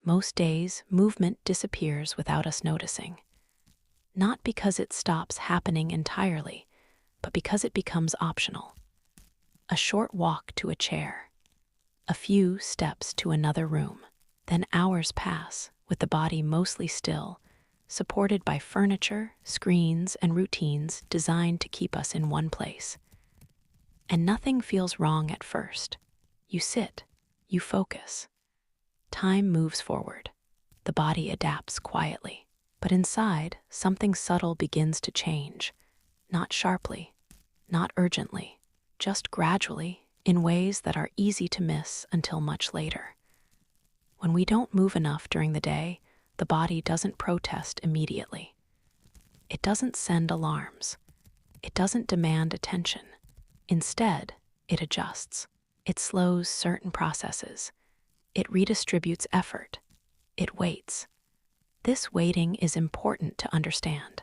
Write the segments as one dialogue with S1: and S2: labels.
S1: Most days, movement disappears without us noticing. Not because it stops happening entirely, but because it becomes optional. A short walk to a chair, a few steps to another room. Then hours pass with the body mostly still, supported by furniture, screens, and routines designed to keep us in one place. And nothing feels wrong at first. You sit, you focus. Time moves forward. The body adapts quietly. But inside, something subtle begins to change. Not sharply, not urgently, just gradually, in ways that are easy to miss until much later. When we don't move enough during the day, the body doesn't protest immediately. It doesn't send alarms. It doesn't demand attention. Instead, it adjusts. It slows certain processes. It redistributes effort. It waits. This waiting is important to understand.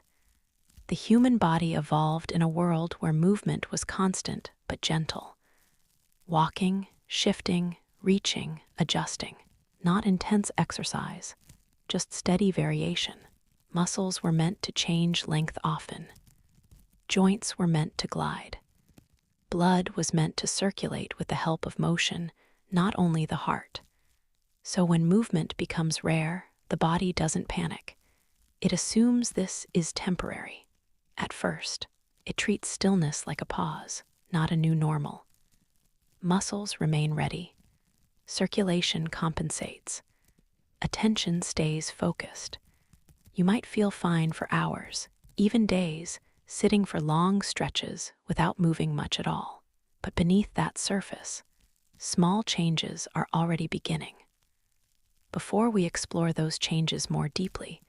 S1: The human body evolved in a world where movement was constant but gentle. Walking, shifting, reaching, adjusting. Not intense exercise, just steady variation. Muscles were meant to change length often. Joints were meant to glide. Blood was meant to circulate with the help of motion, not only the heart. So when movement becomes rare, the body doesn't panic. It assumes this is temporary. At first, it treats stillness like a pause, not a new normal. Muscles remain ready. Circulation compensates. Attention stays focused. You might feel fine for hours, even days, sitting for long stretches without moving much at all. But beneath that surface, small changes are already beginning. Before we explore those changes more deeply,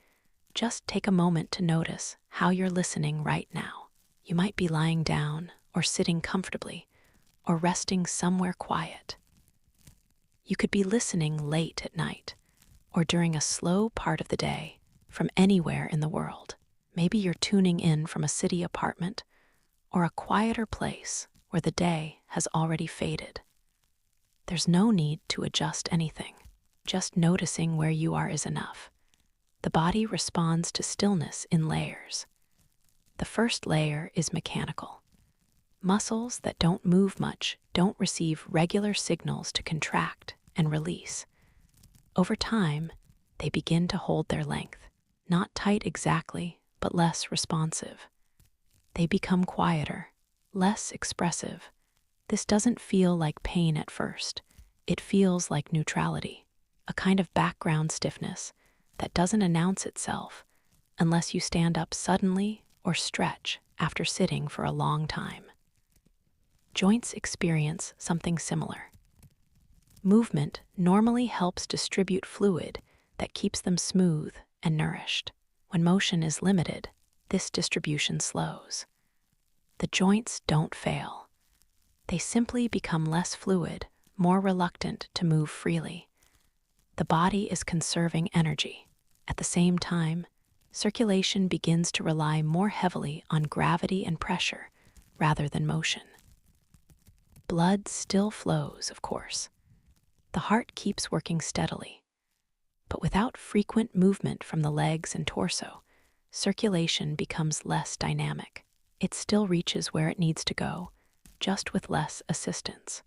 S1: just take a moment to notice how you're listening right now. You might be lying down or sitting comfortably or resting somewhere quiet. You could be listening late at night or during a slow part of the day from anywhere in the world. Maybe you're tuning in from a city apartment or a quieter place where the day has already faded. There's no need to adjust anything. Just noticing where you are is enough. The body responds to stillness in layers. The first layer is mechanical. Muscles that don't move much don't receive regular signals to contract and release. Over time, they begin to hold their length, not tight exactly, but less responsive. They become quieter, less expressive. This doesn't feel like pain at first. It feels like neutrality, a kind of background stiffness that doesn't announce itself unless you stand up suddenly or stretch after sitting for a long time. Joints experience something similar. Movement normally helps distribute fluid that keeps them smooth and nourished. When motion is limited, this distribution slows. The joints don't fail. They simply become less fluid, more reluctant to move freely. The body is conserving energy. At the same time, circulation begins to rely more heavily on gravity and pressure rather than motion. Blood still flows, of course. The heart keeps working steadily. But without frequent movement from the legs and torso, circulation becomes less dynamic. It still reaches where it needs to go, just with less assistance.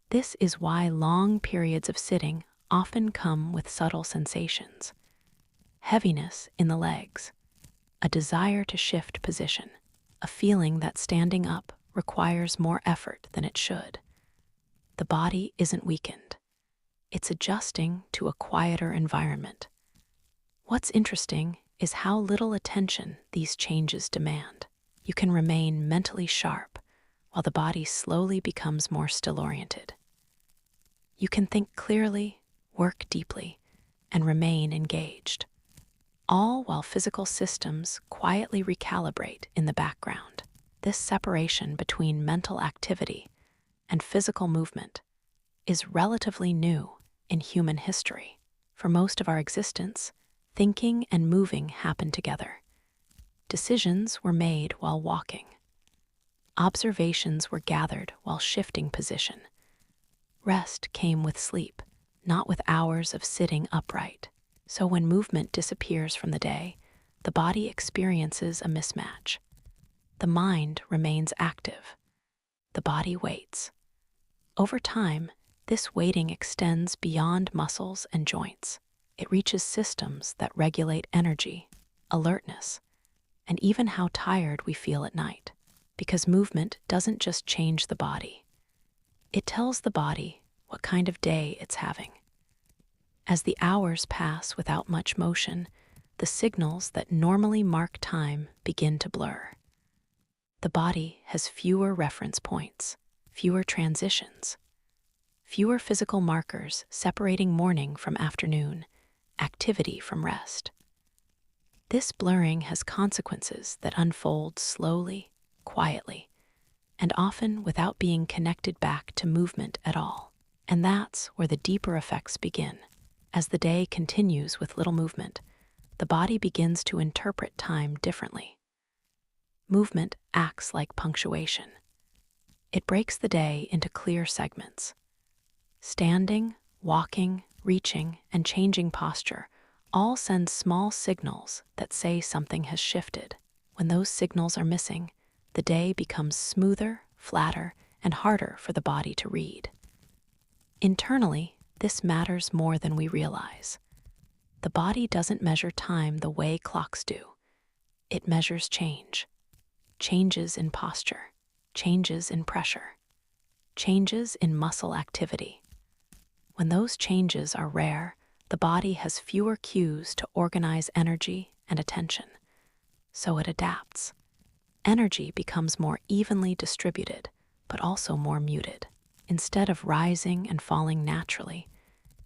S1: This is why long periods of sitting often come with subtle sensations. Heaviness in the legs, a desire to shift position, a feeling that standing up requires more effort than it should. The body isn't weakened. It's adjusting to a quieter environment. What's interesting is how little attention these changes demand. You can remain mentally sharp while the body slowly becomes more still-oriented. You can think clearly, work deeply, and remain engaged, all while physical systems quietly recalibrate in the background. This separation between mental activity and physical movement is relatively new in human history. For most of our existence, thinking and moving happen together. Decisions were made while walking. Observations were gathered while shifting position. Rest came with sleep, not with hours of sitting upright. So when movement disappears from the day, the body experiences a mismatch. The mind remains active. The body waits. Over time, this waiting extends beyond muscles and joints. It reaches systems that regulate energy, alertness, and even how tired we feel at night. Because movement doesn't just change the body. It tells the body what kind of day it's having. As the hours pass without much motion, the signals that normally mark time begin to blur. The body has fewer reference points, fewer transitions, fewer physical markers separating morning from afternoon, activity from rest. This blurring has consequences that unfold slowly, quietly, and often without being connected back to movement at all. And that's where the deeper effects begin. As the day continues with little movement, the body begins to interpret time differently. Movement acts like punctuation. It breaks the day into clear segments. Standing, walking, reaching, and changing posture all send small signals that say something has shifted. When those signals are missing, the day becomes smoother, flatter, and harder for the body to read. Internally, this matters more than we realize. The body doesn't measure time the way clocks do. It measures change. Changes in posture, changes in pressure, changes in muscle activity. When those changes are rare, the body has fewer cues to organize energy and attention. So it adapts. Energy becomes more evenly distributed, but also more muted. Instead of rising and falling naturally,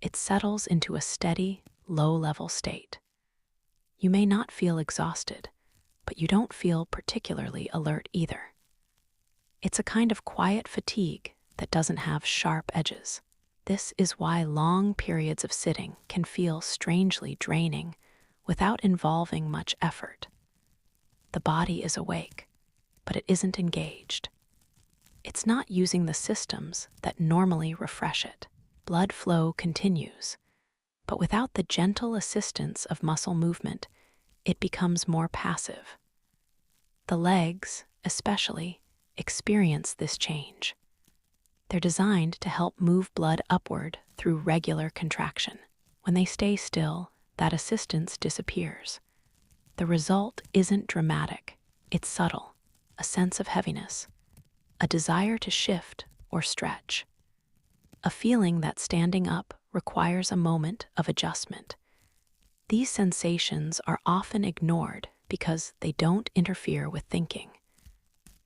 S1: it settles into a steady, low-level state. You may not feel exhausted, but you don't feel particularly alert either. It's a kind of quiet fatigue that doesn't have sharp edges. This is why long periods of sitting can feel strangely draining without involving much effort. The body is awake, but it isn't engaged. It's not using the systems that normally refresh it. Blood flow continues, but without the gentle assistance of muscle movement, it becomes more passive. The legs, especially, experience this change. They're designed to help move blood upward through regular contraction. When they stay still, that assistance disappears. The result isn't dramatic, it's subtle, a sense of heaviness, a desire to shift or stretch, a feeling that standing up requires a moment of adjustment. These sensations are often ignored because they don't interfere with thinking.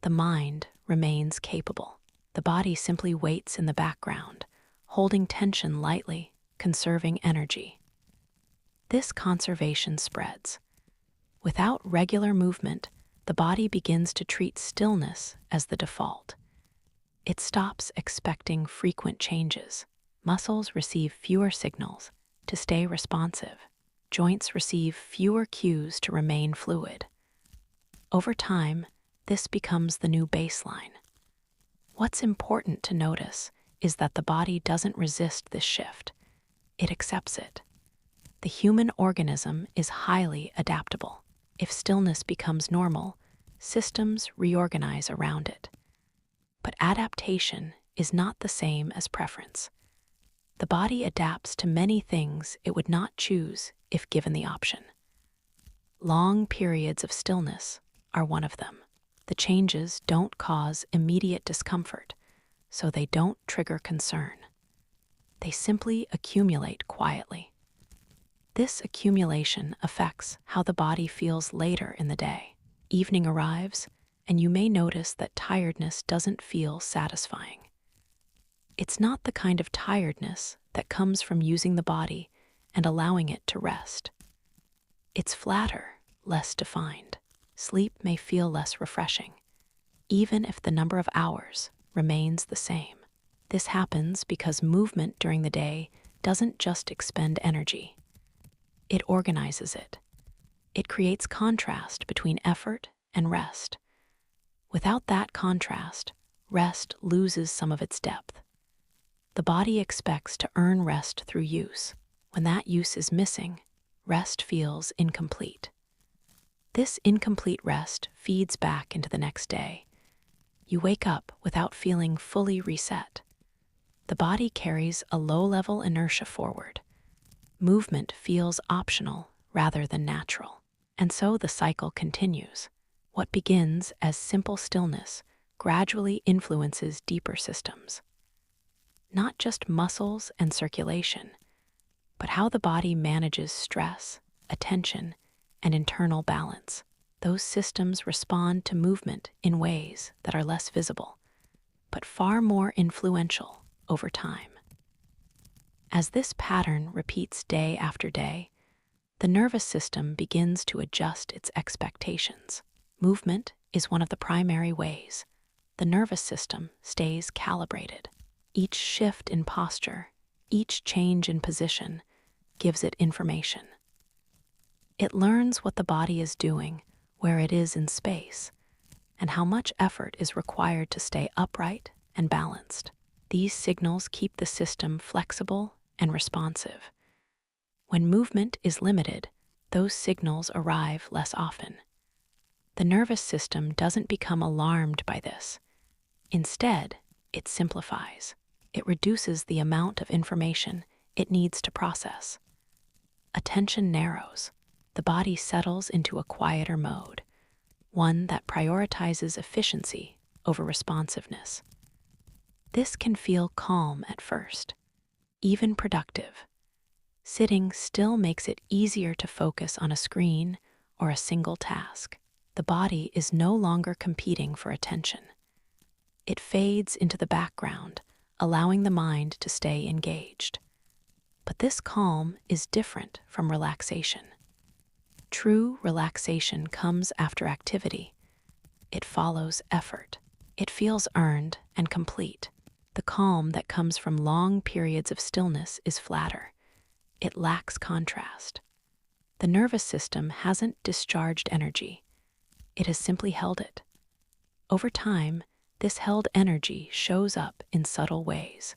S1: The mind remains capable. The body simply waits in the background, holding tension lightly, conserving energy. This conservation spreads. Without regular movement, the body begins to treat stillness as the default. It stops expecting frequent changes. Muscles receive fewer signals to stay responsive. Joints receive fewer cues to remain fluid. Over time, this becomes the new baseline. What's important to notice is that the body doesn't resist this shift. It accepts it. The human organism is highly adaptable. If stillness becomes normal, systems reorganize around it. But adaptation is not the same as preference. The body adapts to many things it would not choose if given the option. Long periods of stillness are one of them. The changes don't cause immediate discomfort, so they don't trigger concern. They simply accumulate quietly. This accumulation affects how the body feels later in the day. Evening arrives, and you may notice that tiredness doesn't feel satisfying. It's not the kind of tiredness that comes from using the body and allowing it to rest. It's flatter, less defined. Sleep may feel less refreshing, even if the number of hours remains the same. This happens because movement during the day doesn't just expend energy. It organizes it. It creates contrast between effort and rest. Without that contrast, rest loses some of its depth. The body expects to earn rest through use. When that use is missing, rest feels incomplete. This incomplete rest feeds back into the next day. You wake up without feeling fully reset. The body carries a low-level inertia forward. Movement feels optional rather than natural. And so the cycle continues. What begins as simple stillness gradually influences deeper systems. Not just muscles and circulation, but how the body manages stress, attention, and internal balance. Those systems respond to movement in ways that are less visible, but far more influential over time. As this pattern repeats day after day, the nervous system begins to adjust its expectations. Movement is one of the primary ways the nervous system stays calibrated. Each shift in posture, each change in position, gives it information. It learns what the body is doing, where it is in space, and how much effort is required to stay upright and balanced. These signals keep the system flexible and responsive. When movement is limited, those signals arrive less often. The nervous system doesn't become alarmed by this. Instead, it simplifies. It reduces the amount of information it needs to process. Attention narrows. The body settles into a quieter mode, one that prioritizes efficiency over responsiveness. This can feel calm at first, even productive. Sitting still makes it easier to focus on a screen or a single task. The body is no longer competing for attention. It fades into the background, allowing the mind to stay engaged. But this calm is different from relaxation. True relaxation comes after activity. It follows effort. It feels earned and complete. The calm that comes from long periods of stillness is flatter. It lacks contrast. The nervous system hasn't discharged energy. It has simply held it. Over time, this held energy shows up in subtle ways.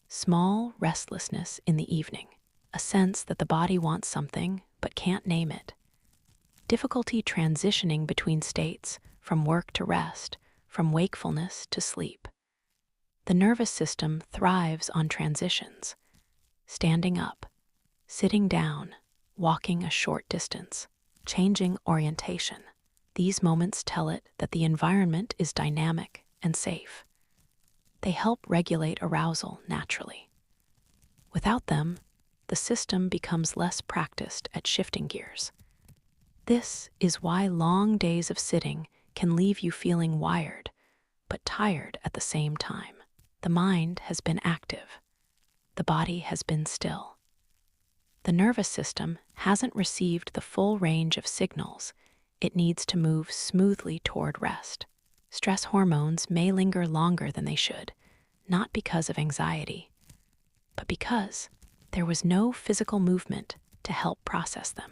S1: Small restlessness in the evening, a sense that the body wants something but can't name it. Difficulty transitioning between states, from work to rest, from wakefulness to sleep. The nervous system thrives on transitions. Standing up, sitting down, walking a short distance, changing orientation. These moments tell it that the environment is dynamic and safe. They help regulate arousal naturally. Without them, the system becomes less practiced at shifting gears. This is why long days of sitting can leave you feeling wired, but tired at the same time. The mind has been active. The body has been still. The nervous system hasn't received the full range of signals it needs to move smoothly toward rest. Stress hormones may linger longer than they should, not because of anxiety, but because there was no physical movement to help process them.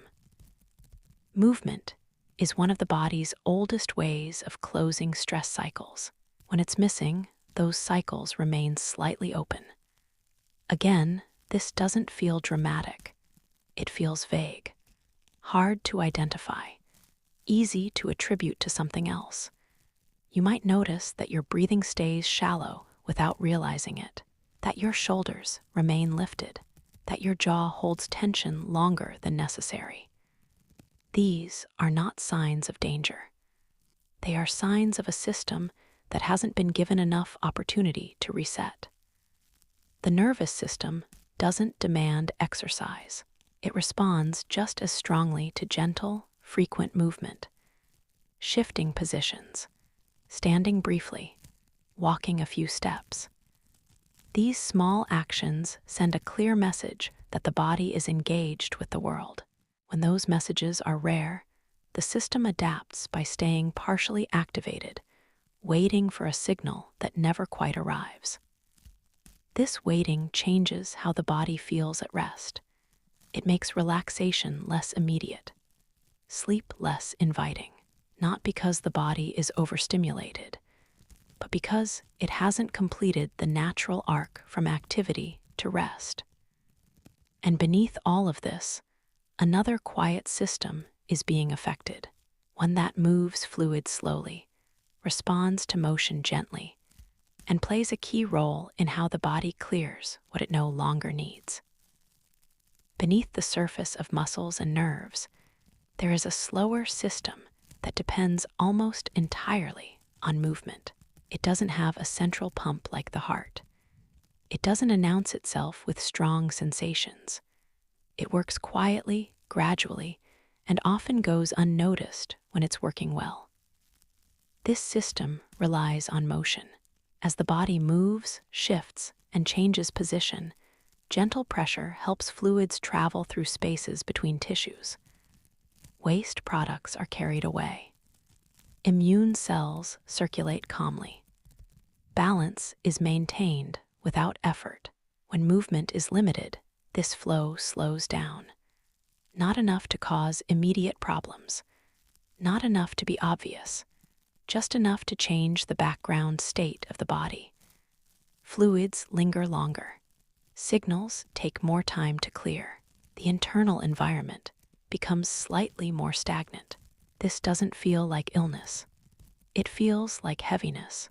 S1: Movement is one of the body's oldest ways of closing stress cycles. When it's missing, those cycles remain slightly open. Again, this doesn't feel dramatic. It feels vague, hard to identify, easy to attribute to something else. You might notice that your breathing stays shallow without realizing it, that your shoulders remain lifted, that your jaw holds tension longer than necessary. These are not signs of danger. They are signs of a system that hasn't been given enough opportunity to reset. The nervous system doesn't demand exercise. It responds just as strongly to gentle, frequent movement, shifting positions, standing briefly, walking a few steps. These small actions send a clear message that the body is engaged with the world. When those messages are rare, the system adapts by staying partially activated, waiting for a signal that never quite arrives. This waiting changes how the body feels at rest. It makes relaxation less immediate, sleep less inviting, not because the body is overstimulated, but because it hasn't completed the natural arc from activity to rest. And beneath all of this, another quiet system is being affected, one that moves fluid slowly, responds to motion gently, and plays a key role in how the body clears what it no longer needs. Beneath the surface of muscles and nerves, there is a slower system that depends almost entirely on movement. It doesn't have a central pump like the heart. It doesn't announce itself with strong sensations. It works quietly, gradually, and often goes unnoticed when it's working well. This system relies on motion. As the body moves, shifts, and changes position, gentle pressure helps fluids travel through spaces between tissues. Waste products are carried away. Immune cells circulate calmly. Balance is maintained without effort. When movement is limited, this flow slows down. Not enough to cause immediate problems. Not enough to be obvious. Just enough to change the background state of the body. Fluids linger longer. Signals take more time to clear. The internal environment becomes slightly more stagnant. This doesn't feel like illness. It feels like heaviness.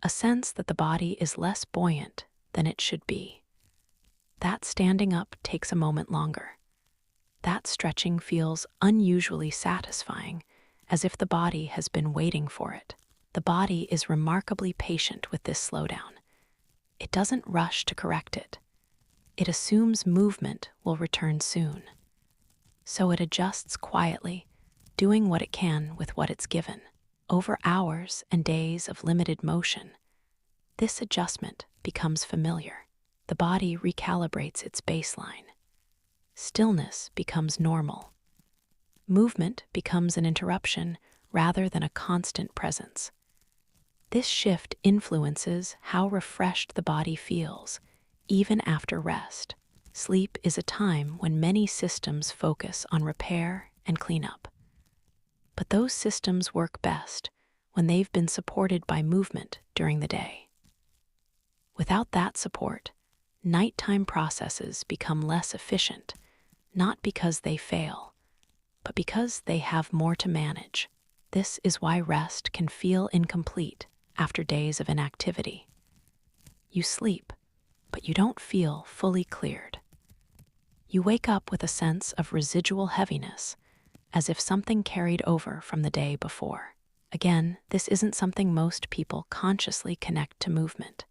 S1: A sense that the body is less buoyant than it should be. That standing up takes a moment longer. That stretching feels unusually satisfying, as if the body has been waiting for it. The body is remarkably patient with this slowdown. It doesn't rush to correct it. It assumes movement will return soon. So it adjusts quietly, doing what it can with what it's given. Over hours and days of limited motion, this adjustment becomes familiar. The body recalibrates its baseline. Stillness becomes normal. Movement becomes an interruption rather than a constant presence. This shift influences how refreshed the body feels, even after rest. Sleep is a time when many systems focus on repair and cleanup. But those systems work best when they've been supported by movement during the day. Without that support, nighttime processes become less efficient, not because they fail, but because they have more to manage. This is why rest can feel incomplete after days of inactivity. You sleep, but you don't feel fully cleared. You wake up with a sense of residual heaviness, as if something carried over from the day before. Again, this isn't something most people consciously connect to movement.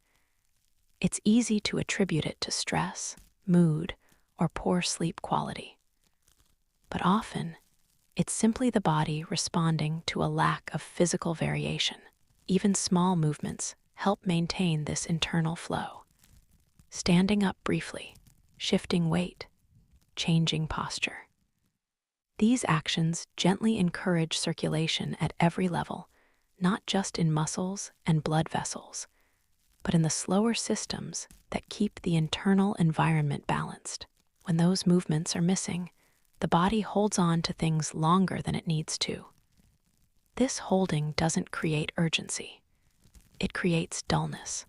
S1: It's easy to attribute it to stress, mood, or poor sleep quality. But often, it's simply the body responding to a lack of physical variation. Even small movements help maintain this internal flow. Standing up briefly, shifting weight, changing posture. These actions gently encourage circulation at every level, not just in muscles and blood vessels, but in the slower systems that keep the internal environment balanced. When those movements are missing, the body holds on to things longer than it needs to. This holding doesn't create urgency. It creates dullness,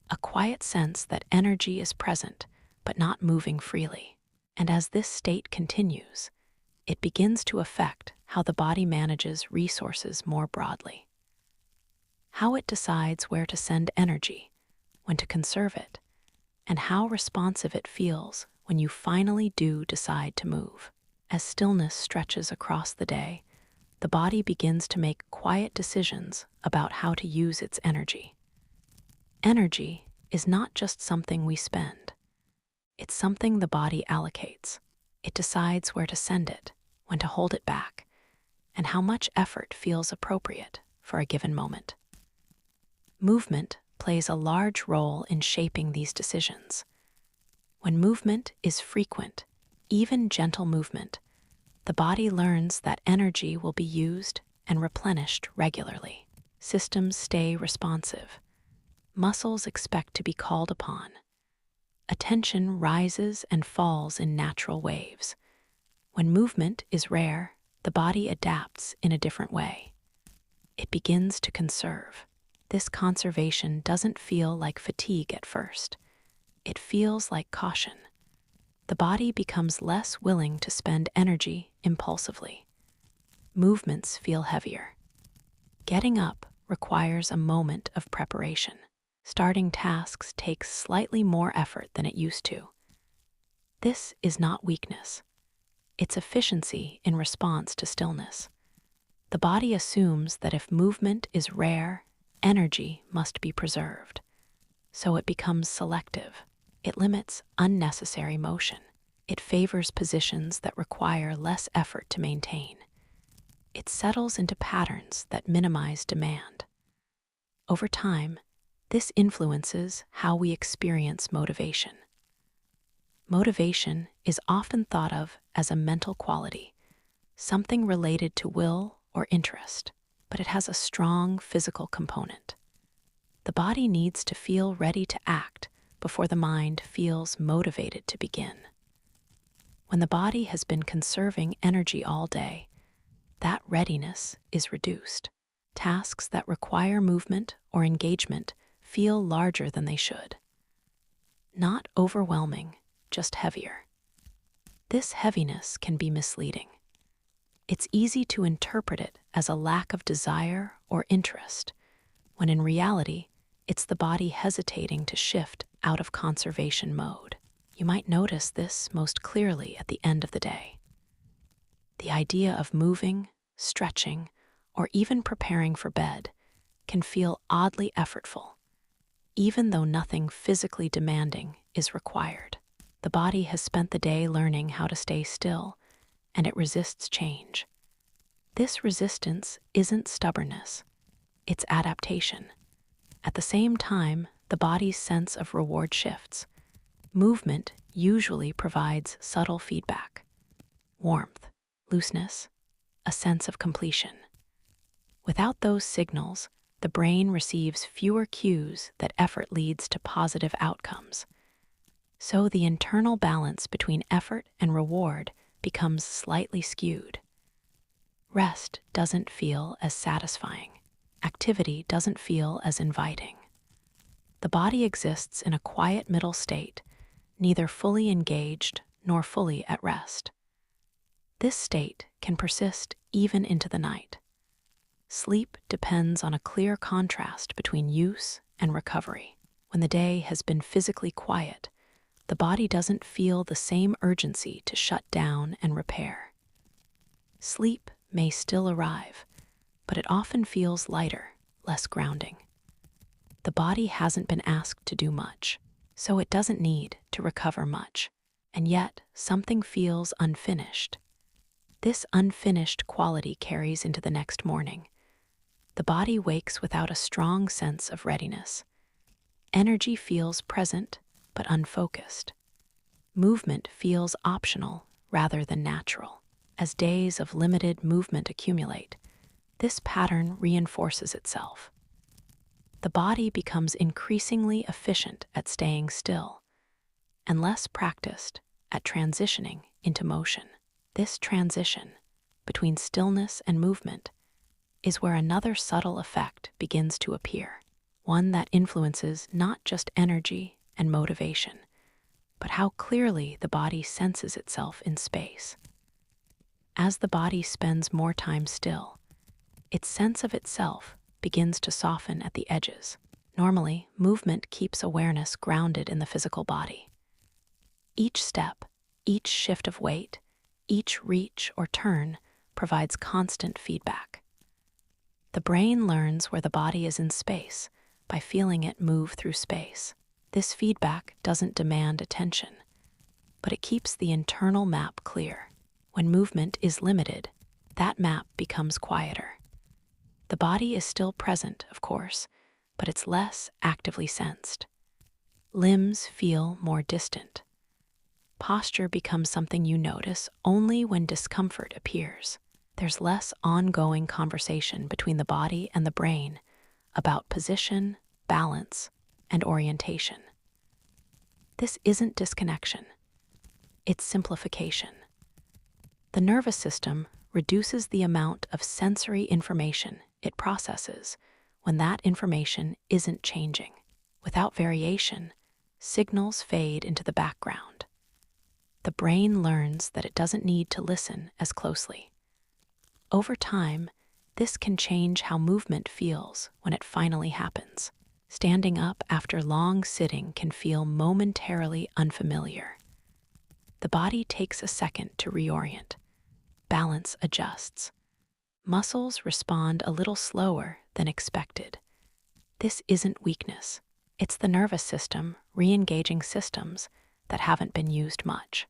S1: a quiet sense that energy is present but not moving freely. And as this state continues, it begins to affect how the body manages resources more broadly. How it decides where to send energy, when to conserve it, and how responsive it feels when you finally do decide to move. As stillness stretches across the day, the body begins to make quiet decisions about how to use its energy. Energy is not just something we spend. It's something the body allocates. It decides where to send it, when to hold it back, and how much effort feels appropriate for a given moment. Movement plays a large role in shaping these decisions. When movement is frequent, even gentle movement, the body learns that energy will be used and replenished regularly. Systems stay responsive. Muscles expect to be called upon. Attention rises and falls in natural waves. When movement is rare, the body adapts in a different way. It begins to conserve. This conservation doesn't feel like fatigue at first. It feels like caution. The body becomes less willing to spend energy impulsively. Movements feel heavier. Getting up requires a moment of preparation. Starting tasks takes slightly more effort than it used to. This is not weakness. It's efficiency in response to stillness. The body assumes that if movement is rare, energy must be preserved. So it becomes selective. It limits unnecessary motion. It favors positions that require less effort to maintain. It settles into patterns that minimize demand. Over time, this influences how we experience motivation. Motivation is often thought of as a mental quality, something related to will or interest, but it has a strong physical component. The body needs to feel ready to act before the mind feels motivated to begin. When the body has been conserving energy all day, that readiness is reduced. Tasks that require movement or engagement feel larger than they should. Not overwhelming, just heavier. This heaviness can be misleading. It's easy to interpret it as a lack of desire or interest, when in reality, it's the body hesitating to shift out of conservation mode. You might notice this most clearly at the end of the day. The idea of moving, stretching, or even preparing for bed can feel oddly effortful, even though nothing physically demanding is required. The body has spent the day learning how to stay still, and it resists change. This resistance isn't stubbornness, it's adaptation. At the same time, the body's sense of reward shifts. Movement usually provides subtle feedback: warmth, looseness, a sense of completion. Without those signals, the brain receives fewer cues that effort leads to positive outcomes. So the internal balance between effort and reward becomes slightly skewed. Rest doesn't feel as satisfying. Activity doesn't feel as inviting. The body exists in a quiet middle state, neither fully engaged nor fully at rest. This state can persist even into the night. Sleep depends on a clear contrast between use and recovery. When the day has been physically quiet, the body doesn't feel the same urgency to shut down and repair. Sleep may still arrive, but it often feels lighter, less grounding. The body hasn't been asked to do much, so it doesn't need to recover much, and yet something feels unfinished. This unfinished quality carries into the next morning. The body wakes without a strong sense of readiness. Energy feels present, but unfocused. Movement feels optional rather than natural. As days of limited movement accumulate, this pattern reinforces itself. The body becomes increasingly efficient at staying still, and less practiced at transitioning into motion. This transition between stillness and movement is where another subtle effect begins to appear, one that influences not just energy and motivation, but how clearly the body senses itself in space. As the body spends more time still, its sense of itself begins to soften at the edges. Normally, movement keeps awareness grounded in the physical body. Each step, each shift of weight, each reach or turn provides constant feedback. The brain learns where the body is in space by feeling it move through space. This feedback doesn't demand attention, but it keeps the internal map clear. When movement is limited, that map becomes quieter. The body is still present, of course, but it's less actively sensed. Limbs feel more distant. Posture becomes something you notice only when discomfort appears. There's less ongoing conversation between the body and the brain about position, balance, and orientation. This isn't disconnection. It's simplification. The nervous system reduces the amount of sensory information it processes when that information isn't changing. Without variation, signals fade into the background. The brain learns that it doesn't need to listen as closely. Over time, this can change how movement feels when it finally happens. Standing up after long sitting can feel momentarily unfamiliar. The body takes a second to reorient. Balance adjusts. Muscles respond a little slower than expected. This isn't weakness. It's the nervous system re-engaging systems that haven't been used much.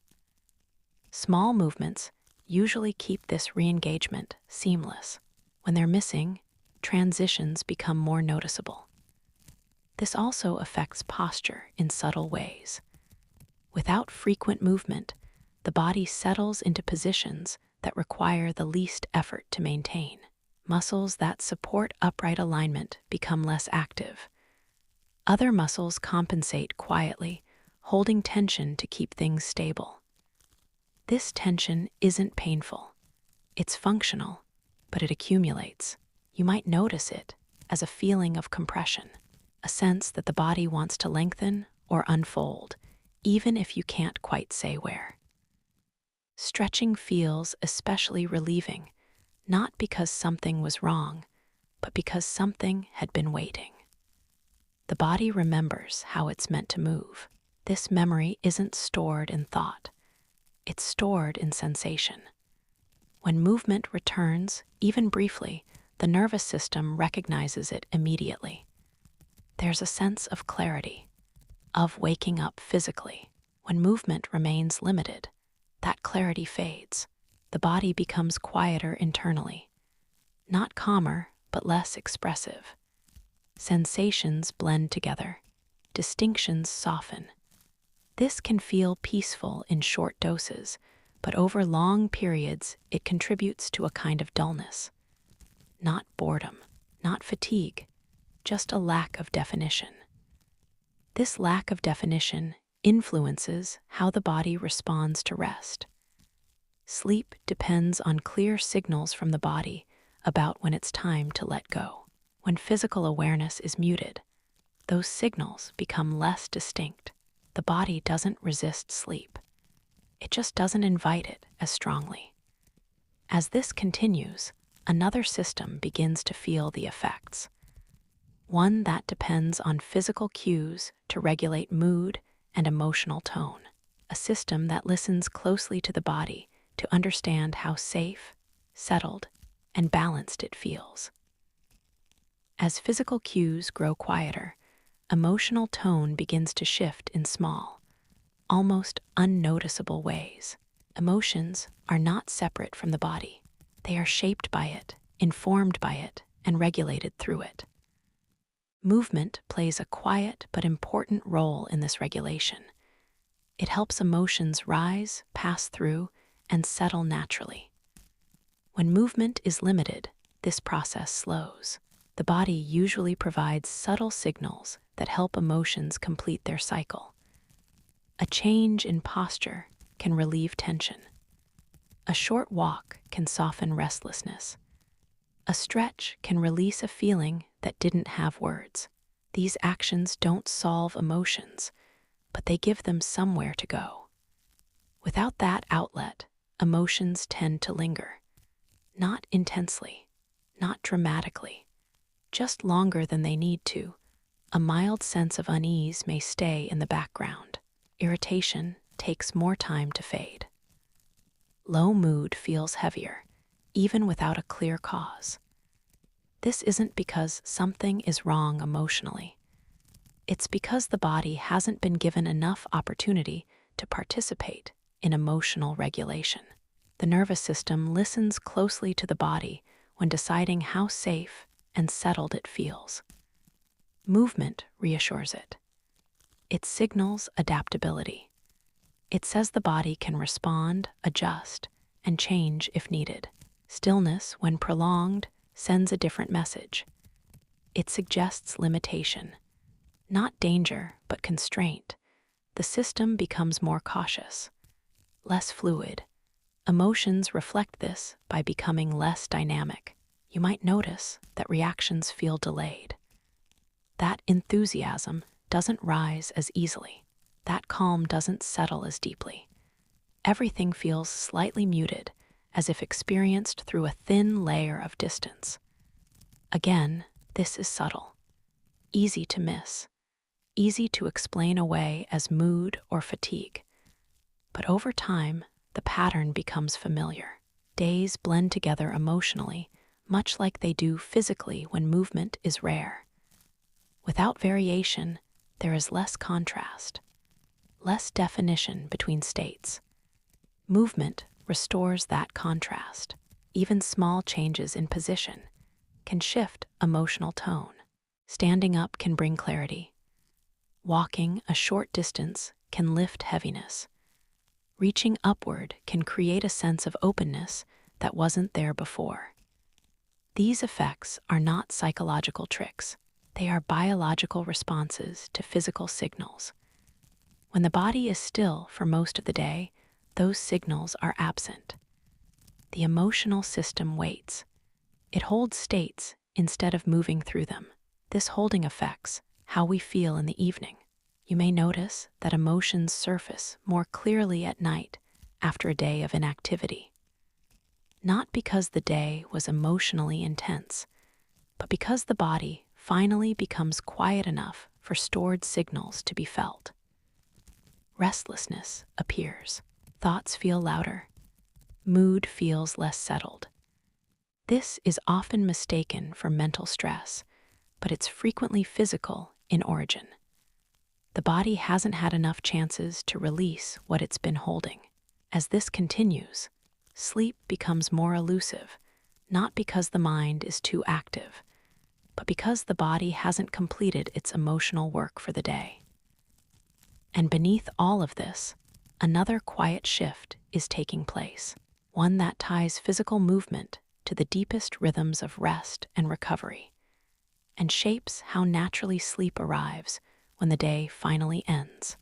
S1: Small movements usually keep this re-engagement seamless. When they're missing, transitions become more noticeable. This also affects posture in subtle ways. Without frequent movement, the body settles into positions that require the least effort to maintain. Muscles that support upright alignment become less active. Other muscles compensate quietly, holding tension to keep things stable. This tension isn't painful. It's functional, but it accumulates. You might notice it as a feeling of compression, a sense that the body wants to lengthen or unfold, even if you can't quite say where. Stretching feels especially relieving, not because something was wrong, but because something had been waiting. The body remembers how it's meant to move. This memory isn't stored in thought. It's stored in sensation. When movement returns, even briefly, the nervous system recognizes it immediately. There's a sense of clarity, of waking up physically. When movement remains limited, that clarity fades. The body becomes quieter internally. Not calmer, but less expressive. Sensations blend together. Distinctions soften. This can feel peaceful in short doses, but over long periods it contributes to a kind of dullness. Not boredom, not fatigue, just a lack of definition. This lack of definition influences how the body responds to rest. Sleep depends on clear signals from the body about when it's time to let go. When physical awareness is muted, those signals become less distinct. The body doesn't resist sleep. It just doesn't invite it as strongly. As this continues, another system begins to feel the effects. One that depends on physical cues to regulate mood and emotional tone. A system that listens closely to the body to understand how safe, settled, and balanced it feels. As physical cues grow quieter, emotional tone begins to shift in small, almost unnoticeable ways. Emotions are not separate from the body. They are shaped by it, informed by it, and regulated through it. Movement plays a quiet but important role in this regulation. It helps emotions rise, pass through, and settle naturally. When movement is limited, this process slows. The body usually provides subtle signals that help emotions complete their cycle. A change in posture can relieve tension. A short walk can soften restlessness. A stretch can release a feeling that didn't have words. These actions don't solve emotions, but they give them somewhere to go. Without that outlet, emotions tend to linger. Not intensely, not dramatically, just longer than they need to. A mild sense of unease may stay in the background. Irritation takes more time to fade. Low mood feels heavier, even without a clear cause. This isn't because something is wrong emotionally. It's because the body hasn't been given enough opportunity to participate in emotional regulation. The nervous system listens closely to the body when deciding how safe and settled it feels. Movement reassures it. It signals adaptability. It says the body can respond, adjust, and change if needed. Stillness, when prolonged, sends a different message. It suggests limitation. Not danger, but constraint. The system becomes more cautious, less fluid. Emotions reflect this by becoming less dynamic. you might notice that reactions feel delayed. That enthusiasm doesn't rise as easily. That calm doesn't settle as deeply. Everything feels slightly muted, as if experienced through a thin layer of distance. Again, this is subtle, easy to miss, easy to explain away as mood or fatigue. But over time, the pattern becomes familiar. Days blend together emotionally, much like they do physically when movement is rare. Without variation, there is less contrast, less definition between states. Movement restores that contrast. Even small changes in position can shift emotional tone. Standing up can bring clarity. Walking a short distance can lift heaviness. Reaching upward can create a sense of openness that wasn't there before. These effects are not psychological tricks. They are biological responses to physical signals. When the body is still for most of the day, those signals are absent. The emotional system waits. It holds states instead of moving through them. This holding affects how we feel in the evening. You may notice that emotions surface more clearly at night after a day of inactivity. Not because the day was emotionally intense, but because the body finally becomes quiet enough for stored signals to be felt. Restlessness appears. Thoughts feel louder. Mood feels less settled. This is often mistaken for mental stress, but it's frequently physical in origin. The body hasn't had enough chances to release what it's been holding. As this continues, sleep becomes more elusive, not because the mind is too active, but because the body hasn't completed its emotional work for the day. And beneath all of this, another quiet shift is taking place, one that ties physical movement to the deepest rhythms of rest and recovery, and shapes how naturally sleep arrives when the day finally ends.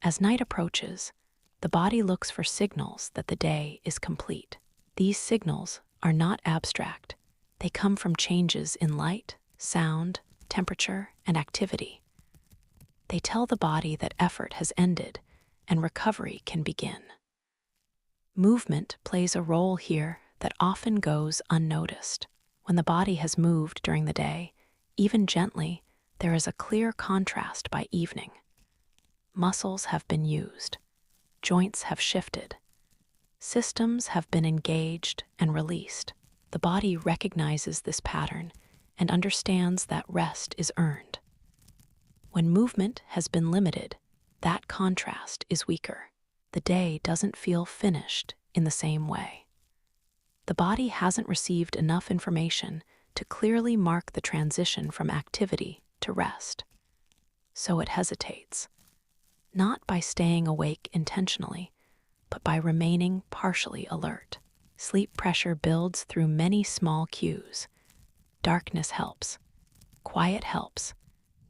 S1: As night approaches, the body looks for signals that the day is complete. These signals are not abstract. They come from changes in light, sound, temperature, and activity. They tell the body that effort has ended and recovery can begin. Movement plays a role here that often goes unnoticed. When the body has moved during the day, even gently, there is a clear contrast by evening. Muscles have been used. Joints have shifted. Systems have been engaged and released. The body recognizes this pattern and understands that rest is earned. When movement has been limited, that contrast is weaker. The day doesn't feel finished in the same way. The body hasn't received enough information to clearly mark the transition from activity to rest. So it hesitates, not by staying awake intentionally, but by remaining partially alert. Sleep pressure builds through many small cues. Darkness helps. Quiet helps.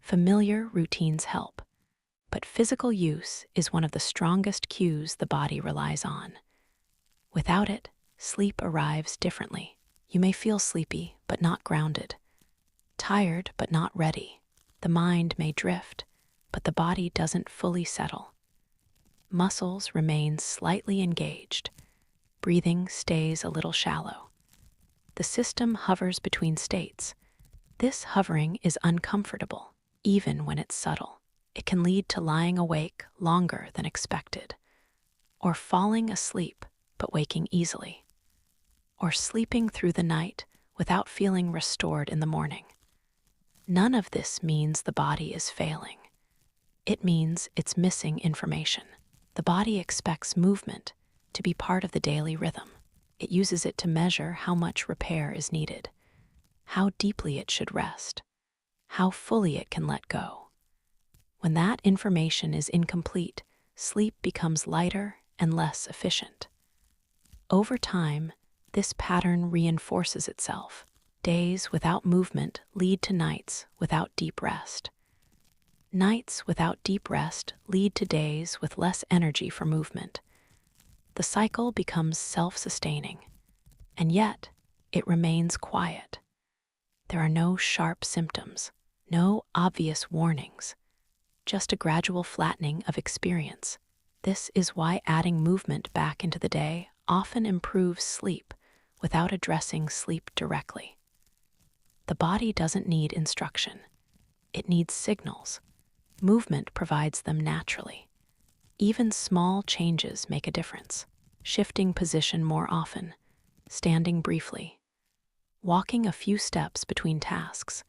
S1: Familiar routines help. But physical use is one of the strongest cues the body relies on. Without it, sleep arrives differently. You may feel sleepy, but not grounded. Tired, but not ready. The mind may drift, but the body doesn't fully settle. Muscles remain slightly engaged. Breathing stays a little shallow. The system hovers between states. This hovering is uncomfortable, even when it's subtle. It can lead to lying awake longer than expected, or falling asleep but waking easily, or sleeping through the night without feeling restored in the morning. None of this means the body is failing. It means it's missing information. The body expects movement to be part of the daily rhythm. It uses it to measure how much repair is needed, how deeply it should rest, how fully it can let go. When that information is incomplete, sleep becomes lighter and less efficient. Over time, this pattern reinforces itself. Days without movement lead to nights without deep rest. Nights without deep rest lead to days with less energy for movement. The cycle becomes self-sustaining. And yet, it remains quiet. There are no sharp symptoms, no obvious warnings, just a gradual flattening of experience. This is why adding movement back into the day often improves sleep without addressing sleep directly. The body doesn't need instruction. It needs signals. Movement provides them naturally. Even small changes make a difference. Shifting position more often, standing briefly, walking a few steps between tasks.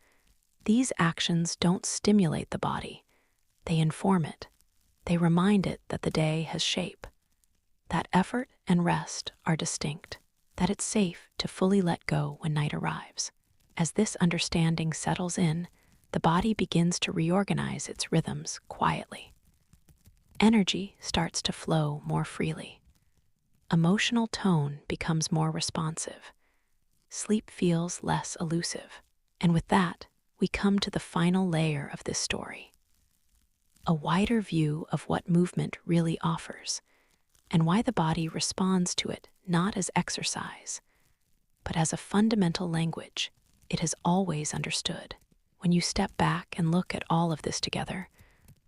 S1: These actions don't stimulate the body. They inform it. They remind it that the day has shape, that effort and rest are distinct, that it's safe to fully let go when night arrives. As this understanding settles in, the body begins to reorganize its rhythms quietly. Energy starts to flow more freely. Emotional tone becomes more responsive. Sleep feels less elusive. And with that, we come to the final layer of this story. A wider view of what movement really offers, and why the body responds to it not as exercise, but as a fundamental language it has always understood. When you step back and look at all of this together,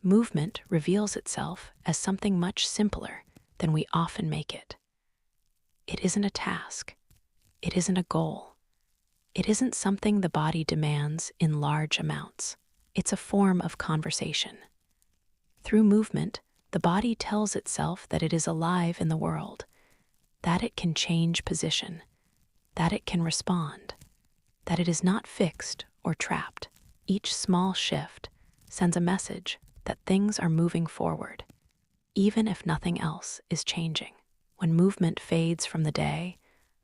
S1: movement reveals itself as something much simpler than we often make it. It isn't a task. It isn't a goal. It isn't something the body demands in large amounts. It's a form of conversation. Through movement, the body tells itself that it is alive in the world, that it can change position, that it can respond, that it is not fixed or trapped. Each small shift sends a message that things are moving forward, even if nothing else is changing. When movement fades from the day,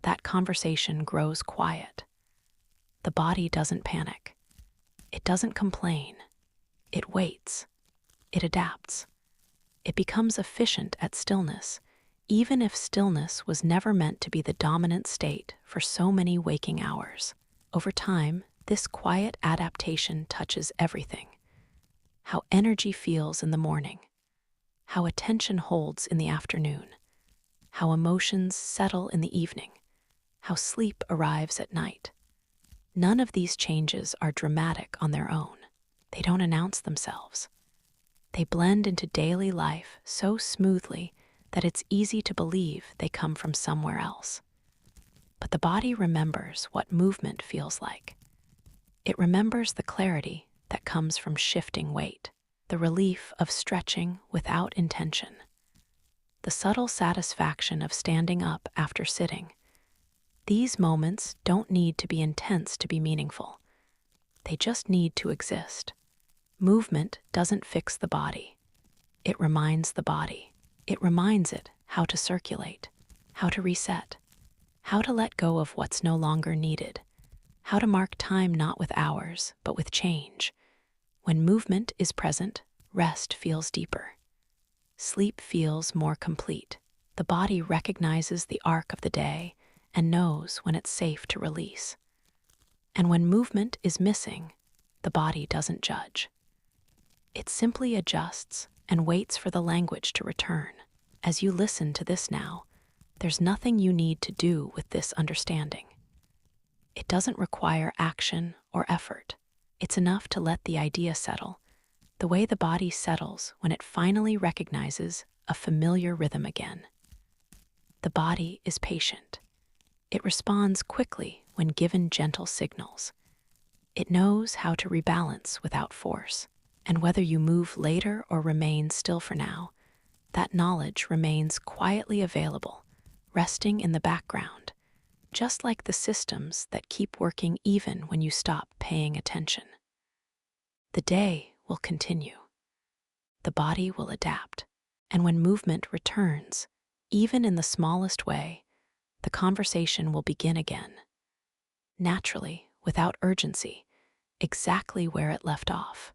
S1: that conversation grows quiet. The body doesn't panic. It doesn't complain. It waits. It adapts. It becomes efficient at stillness, even if stillness was never meant to be the dominant state for so many waking hours. Over time, this quiet adaptation touches everything. How energy feels in the morning, how attention holds in the afternoon, how emotions settle in the evening, how sleep arrives at night. None of these changes are dramatic on their own. They don't announce themselves. They blend into daily life so smoothly that it's easy to believe they come from somewhere else. But the body remembers what movement feels like. It remembers the clarity that comes from shifting weight, the relief of stretching without intention, the subtle satisfaction of standing up after sitting. These moments don't need to be intense to be meaningful. They just need to exist. Movement doesn't fix the body. It reminds the body. It reminds it how to circulate, how to reset, how to let go of what's no longer needed, how to mark time not with hours, but with change. When movement is present, rest feels deeper. Sleep feels more complete. The body recognizes the arc of the day and knows when it's safe to release. And when movement is missing, the body doesn't judge. It simply adjusts and waits for the language to return. As you listen to this now, there's nothing you need to do with this understanding. It doesn't require action or effort. It's enough to let the idea settle, the way the body settles when it finally recognizes a familiar rhythm again. The body is patient. It responds quickly when given gentle signals. It knows how to rebalance without force. And whether you move later or remain still for now, that knowledge remains quietly available, resting in the background, just like the systems that keep working even when you stop paying attention. The day will continue. The body will adapt. And when movement returns, even in the smallest way, the conversation will begin again. Naturally, without urgency, exactly where it left off.